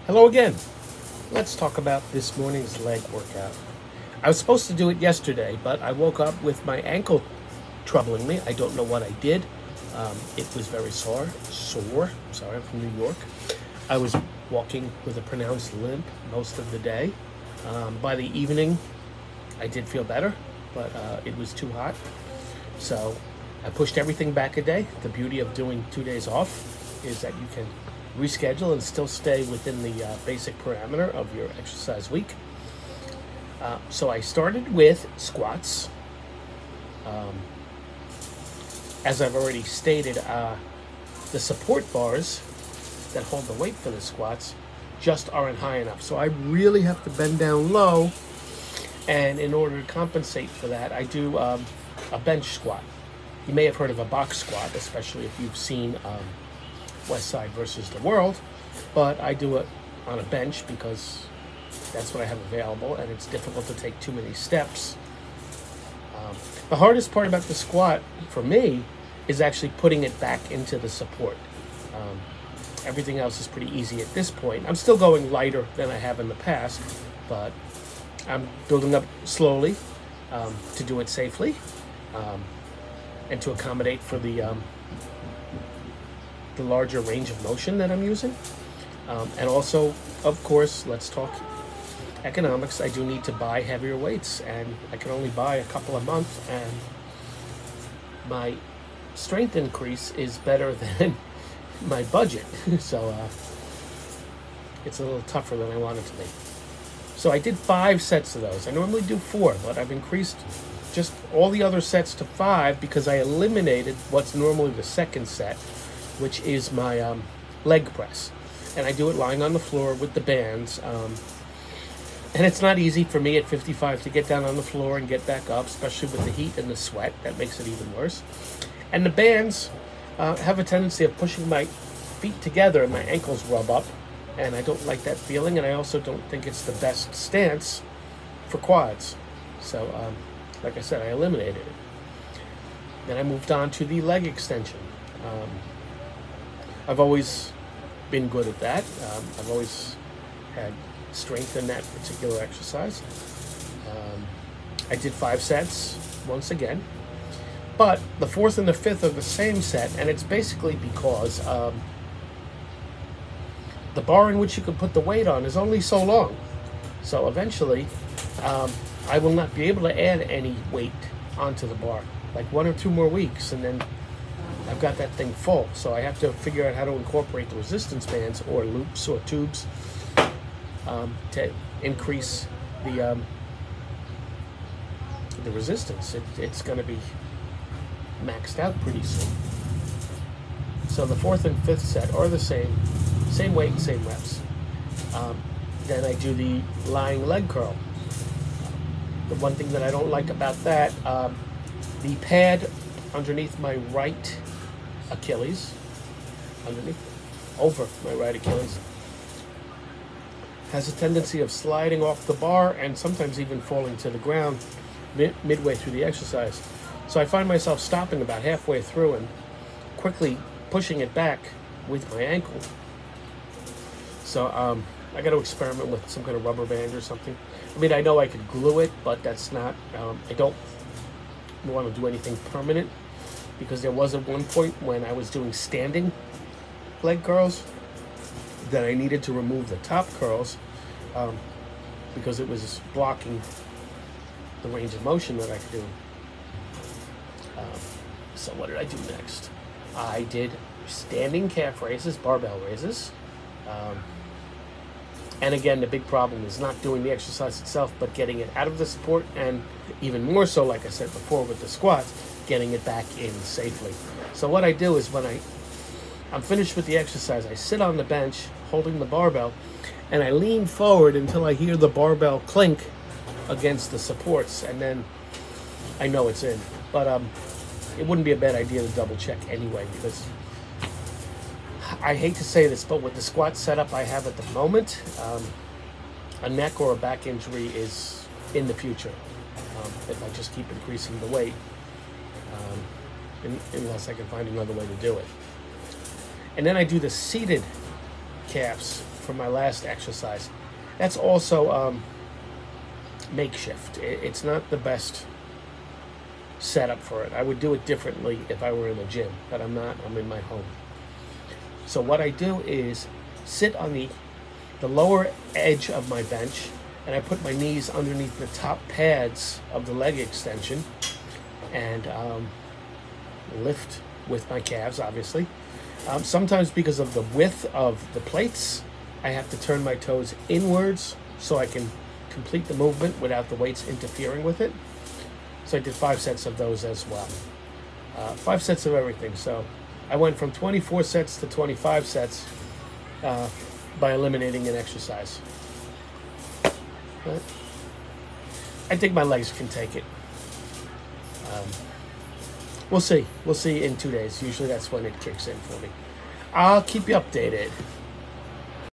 Hello again. Let's talk about this morning's leg workout. I was supposed to do it yesterday, but I woke up with my ankle troubling me. I don't know what I did. It was very sore. Sorry, I'm from New York. I was walking with a pronounced limp most of the day. By the evening, I did feel better, but it was too hot. So I pushed everything back a day. The beauty of doing 2 days off is that you can reschedule and still stay within the basic parameter of your exercise week. So I started with squats. As I've already stated, the support bars that hold the weight for the squats just aren't high enough. So I really have to bend down low, and in order to compensate for that, I do a bench squat. You may have heard of a box squat, especially if you've seen West Side versus the World, but I do it on a bench because that's what I have available, and it's difficult to take too many steps. The hardest part about the squat for me is actually putting it back into the support. Everything else is pretty easy at this point. I'm still going lighter than I have in the past, but I'm building up slowly to do it safely and to accommodate for the larger range of motion that I'm using. And also, of course, let's talk economics. I do need to buy heavier weights, and I can only buy a couple a month, and my strength increase is better than my budget. So it's a little tougher than I want it to be. So I did 5 sets of those. I normally do 4, but I've increased just all the other sets to 5 because I eliminated what's normally the second set, which is my leg press. And I do it lying on the floor with the bands. And it's not easy for me at 55 to get down on the floor and get back up, especially with the heat and the sweat. That makes it even worse. And the bands have a tendency of pushing my feet together and my ankles rub up. And I don't like that feeling. And I also don't think it's the best stance for quads. So, like I said, I eliminated it. Then I moved on to the leg extension. I've always been good at that. I've always had strength in that particular exercise. I did 5 sets once again, but the 4th and the 5th are the same set, and it's basically because the bar in which you can put the weight on is only so long. So eventually, I will not be able to add any weight onto the bar, like 1 or 2 more weeks, and then I've got that thing full. So I have to figure out how to incorporate the resistance bands or loops or tubes to increase the resistance. It's going to be maxed out pretty soon. So the 4th and 5th set are the same weight, same reps. Then I do the lying leg curl. The one thing that I don't like about that, the pad underneath my right Achilles, over my right Achilles, has a tendency of sliding off the bar and sometimes even falling to the ground midway through the exercise. So I find myself stopping about halfway through and quickly pushing it back with my ankle. So I got to experiment with some kind of rubber band or something. I mean, I know I could glue it, but that's not, I don't want to do anything permanent, because there was at one point when I was doing standing leg curls that I needed to remove the top curls because it was blocking the range of motion that I could do. So what did I do next? I did standing calf raises, barbell raises. And again, the big problem is not doing the exercise itself, but getting it out of the support, and even more so, like I said before with the squats, getting it back in safely. So what I do is when I'm finished with the exercise, I sit on the bench holding the barbell, and I lean forward until I hear the barbell clink against the supports, and then I know it's in. But it wouldn't be a bad idea to double check anyway, because I hate to say this, but with the squat setup I have at the moment, a neck or a back injury is in the future if I just keep increasing the weight, unless I can find another way to do it. And then I do the seated calves for my last exercise. That's also makeshift. It's not the best setup for it. I would do it differently if I were in a gym, but I'm not. I'm in my home. So what I do is sit on the lower edge of my bench, and I put my knees underneath the top pads of the leg extension, and lift with my calves, obviously. Sometimes because of the width of the plates, I have to turn my toes inwards so I can complete the movement without the weights interfering with it. So I did 5 sets of those as well. 5 sets of everything. So I went from 24 sets to 25 sets by eliminating an exercise. But I think my legs can take it. We'll see. We'll see in 2 days. Usually that's when it kicks in for me. I'll keep you updated.